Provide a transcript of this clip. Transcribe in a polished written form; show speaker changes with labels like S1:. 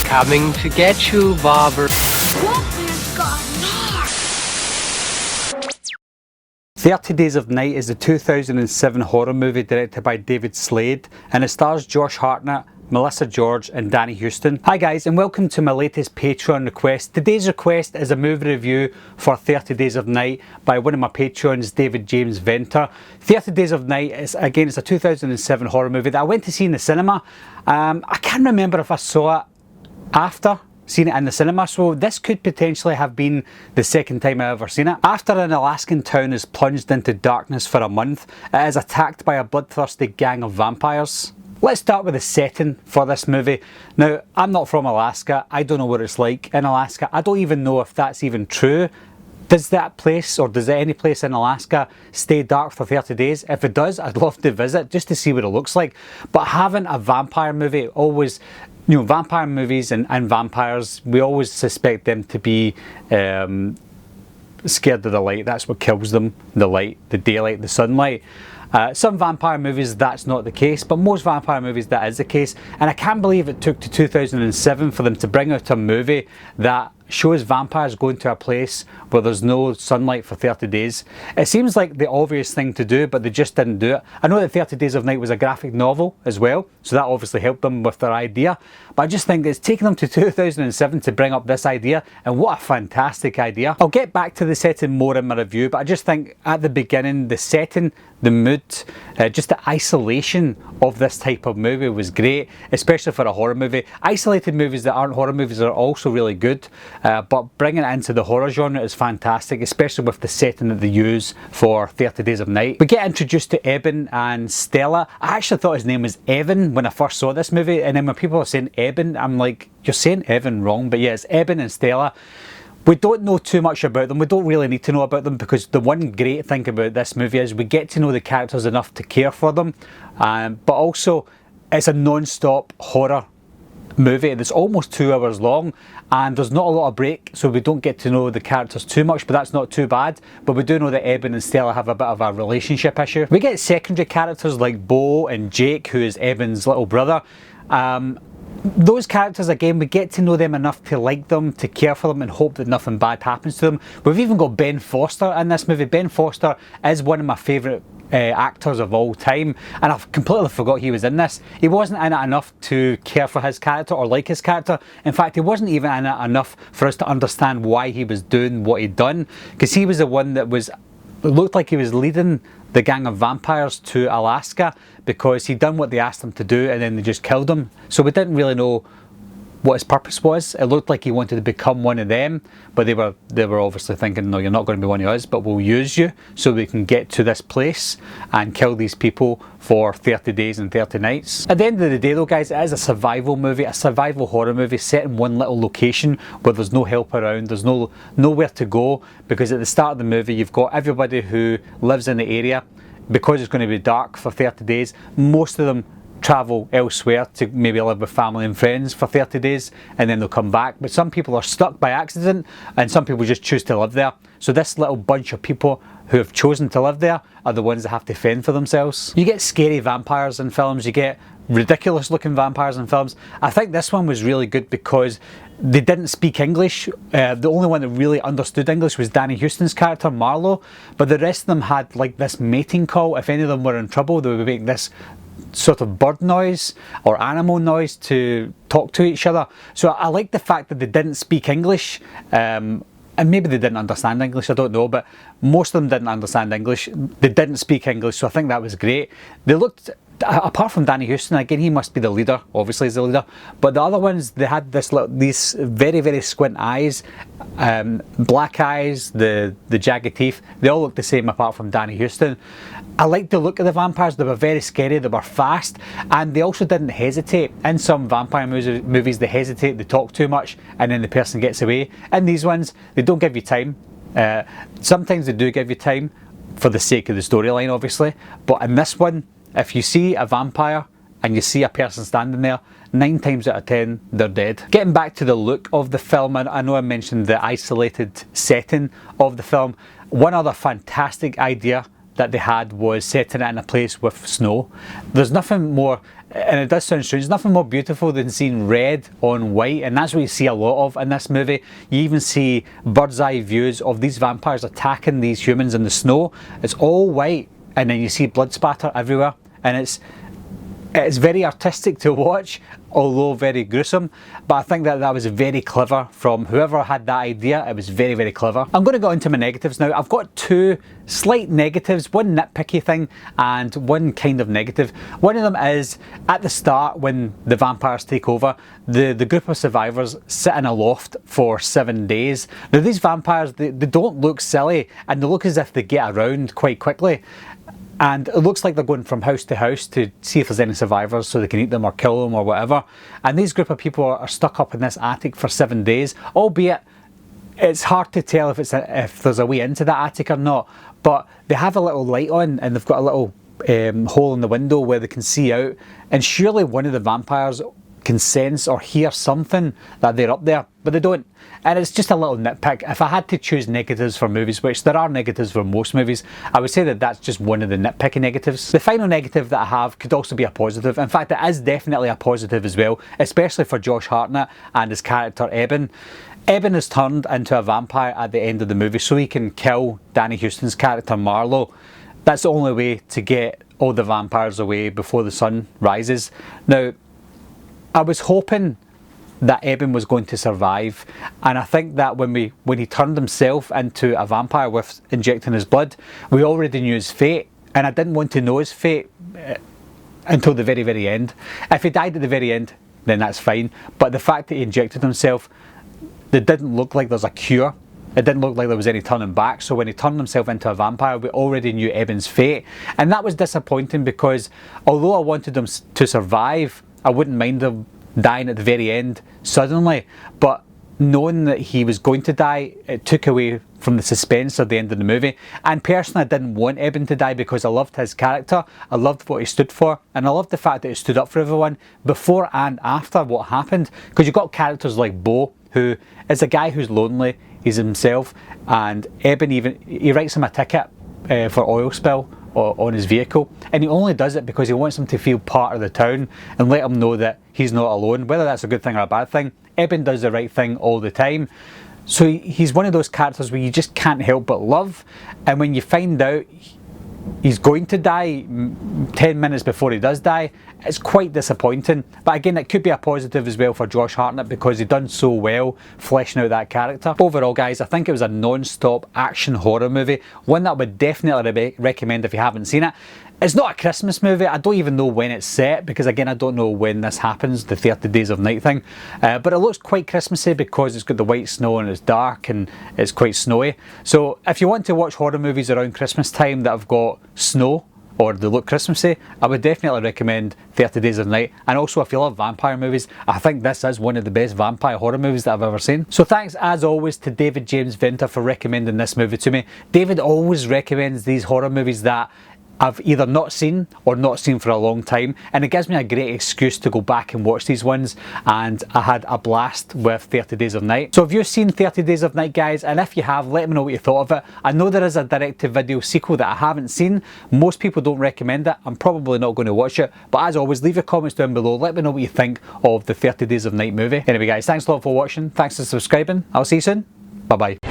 S1: Coming to get you, Bobber.
S2: Walter's got Nards.
S3: 30 Days of Night is a 2007 horror movie directed by David Slade, and it stars Josh Hartnett, Melissa George and Danny Houston. Hi guys, and welcome to my latest Patreon request. Today's request is a movie review for 30 Days of Night by one of my Patreons, David James Venter. 30 Days of Night is, again, it's a 2007 horror movie that I went to see in the cinema. I can't remember if I saw it after seen it in the cinema, so this could potentially have been the second time I've ever seen it. After an Alaskan town is plunged into darkness for a month, it is attacked by a bloodthirsty gang of vampires. Let's start with the setting for this movie. Now, I'm not from Alaska. I don't know what it's like in Alaska. I don't even know if that's even true. Does that place, or does any place in Alaska stay dark for 30 days? If it does, I'd love to visit just to see what it looks like. But having a vampire movie always, you know, vampire movies and vampires, we always suspect them to be scared of the light. That's what kills them, the light, the daylight, the sunlight. Some vampire movies that's not the case, but most vampire movies that is the case, and I can't believe it took to 2007 for them to bring out a movie that shows vampires going to a place where there's no sunlight for 30 days. It seems like the obvious thing to do, but they just didn't do it. I know that 30 Days of Night was a graphic novel as well, so that obviously helped them with their idea, but I just think it's taken them to 2007 to bring up this idea, and what a fantastic idea. I'll get back to the setting more in my review, but I just think at the beginning, the setting, the mood, just the isolation of this type of movie was great, especially for a horror movie. Isolated movies that aren't horror movies are also really good, but bringing it into the horror genre is fantastic, especially with the setting that they use for 30 Days of Night. We get introduced to Eben and Stella. I actually thought his name was Evan when I first saw this movie, and then when people are saying Eben, I'm like, you're saying Evan wrong, but yeah, it's Eben and Stella. We don't know too much about them. We don't really need to know about them, because the one great thing about this movie is we get to know the characters enough to care for them, but also it's a non-stop horror movie that's almost 2 hours long, and there's not a lot of break, so we don't get to know the characters too much, but that's not too bad. But we do know that Eben and Stella have a bit of a relationship issue. We get secondary characters like Bo and Jake, who is Eben's little brother. Those characters, again, we get to know them enough to like them, to care for them, and hope that nothing bad happens to them. We've even got Ben Foster in this movie. Ben Foster is one of my favourite actors of all time, and I've completely forgot he was in this. He wasn't in it enough to care for his character or like his character. In fact, he wasn't even in it enough for us to understand why he was doing what he'd done, because he was the one that was, it looked like he was leading the gang of vampires to Alaska, because he'd done what they asked him to do and then they just killed him. So we didn't really know what his purpose was. It looked like he wanted to become one of them, but they were obviously thinking, no, you're not going to be one of us, but we'll use you so we can get to this place and kill these people for 30 days and 30 nights. At the end of the day though, guys, it is a survival movie, a survival horror movie set in one little location where there's no help around, there's nowhere to go, because at the start of the movie you've got everybody who lives in the area. Because it's going to be dark for 30 days, most of them travel elsewhere to maybe live with family and friends for 30 days and then they'll come back. But some people are stuck by accident, and some people just choose to live there. So this little bunch of people who have chosen to live there are the ones that have to fend for themselves. You get scary vampires in films, you get ridiculous looking vampires in films. I think this one was really good because they didn't speak English. The only one that really understood English was Danny Houston's character, Marlowe, but the rest of them had like this mating call. If any of them were in trouble, they would make this sort of bird noise or animal noise to talk to each other. So I like the fact that they didn't speak English, and maybe they didn't understand English, I don't know, but most of them didn't understand English. They didn't speak English, so I think that was great. They looked, apart from Danny Houston, again, he must be the leader, obviously he's the leader, but the other ones, they had these very, very squint eyes, black eyes, the jagged teeth. They all looked the same apart from Danny Houston. I liked the look of the vampires. They were very scary, they were fast, and they also didn't hesitate. In some vampire movies, they hesitate, they talk too much, and then the person gets away. In these ones, they don't give you time. Sometimes they do give you time for the sake of the storyline, obviously, but in this one, if you see a vampire and you see a person standing there, 9 times out of 10 they're dead. Getting back to the look of the film, I know I mentioned the isolated setting of the film. One other fantastic idea that they had was setting it in a place with snow. There's nothing more, and it does sound strange, there's nothing more beautiful than seeing red on white, and that's what you see a lot of in this movie. You even see bird's eye views of these vampires attacking these humans in the snow. It's all white, and then you see blood spatter everywhere, and it's very artistic to watch, although very gruesome. But I think that was very clever from whoever had that idea. It was very, very clever. I'm going to go into my negatives now. I've got two slight negatives, one nitpicky thing and one kind of negative. One of them is at the start when the vampires take over, the group of survivors sit in a loft for 7 days. Now these vampires, they don't look silly, and they look as if they get around quite quickly. And it looks like they're going from house to house to see if there's any survivors so they can eat them or kill them or whatever. And these group of people are stuck up in this attic for 7 days, albeit it's hard to tell if there's a way into that attic or not. But they have a little light on, and they've got a little hole in the window where they can see out. And surely one of the vampires can sense or hear something that they're up there, but they don't. And it's just a little nitpick. If I had to choose negatives for movies, which there are negatives for most movies, I would say that that's just one of the nitpicky negatives. The final negative that I have could also be a positive. In fact, it is definitely a positive as well, especially for Josh Hartnett and his character Eben. Eben is turned into a vampire at the end of the movie so he can kill Danny Houston's character Marlowe. That's the only way to get all the vampires away before the sun rises. Now, I was hoping that Eben was going to survive, and I think that when he turned himself into a vampire with injecting his blood, we already knew his fate, and I didn't want to know his fate until the very, very end. If he died at the very end, then that's fine, but the fact that he injected himself, it didn't look like there's a cure. It didn't look like there was any turning back, so when he turned himself into a vampire, we already knew Eben's fate, and that was disappointing because although I wanted him to survive, I wouldn't mind him dying at the very end suddenly, but knowing that he was going to die, it took away from the suspense at the end of the movie. And personally, I didn't want Eben to die because I loved his character, I loved what he stood for, and I loved the fact that he stood up for everyone before and after what happened. Because you've got characters like Bo, who is a guy who's lonely, he's himself, and Eben he writes him a ticket for oil spill on his vehicle, and he only does it because he wants him to feel part of the town and let him know that he's not alone. Whether that's a good thing or a bad thing, Eben does the right thing all the time. So he's one of those characters where you just can't help but love, and when you find out he's going to die 10 minutes before he does die, it's quite disappointing. But again, it could be a positive as well for Josh Hartnett because he's done so well fleshing out that character. Overall guys, I think it was a non-stop action horror movie, one that I would definitely recommend if you haven't seen it. It's not a Christmas movie. I don't even know when it's set because again, I don't know when this happens, the 30 Days of Night thing. But it looks quite Christmassy because it's got the white snow and it's dark and it's quite snowy. So if you want to watch horror movies around Christmas time that have got snow or they look Christmassy, I would definitely recommend 30 Days of Night. And also if you love vampire movies, I think this is one of the best vampire horror movies that I've ever seen. So thanks as always to David James Venter for recommending this movie to me. David always recommends these horror movies that I've either not seen or not seen for a long time, and it gives me a great excuse to go back and watch these ones, and I had a blast with 30 Days of Night. So have you seen 30 Days of Night guys? And if you have, let me know what you thought of it. I know there is a direct-to-video sequel that I haven't seen. Most people don't recommend it. I'm probably not going to watch it, but as always, leave your comments down below. Let me know what you think of the 30 Days of Night movie. Anyway guys, thanks a lot for watching. Thanks for subscribing. I'll see you soon. Bye bye.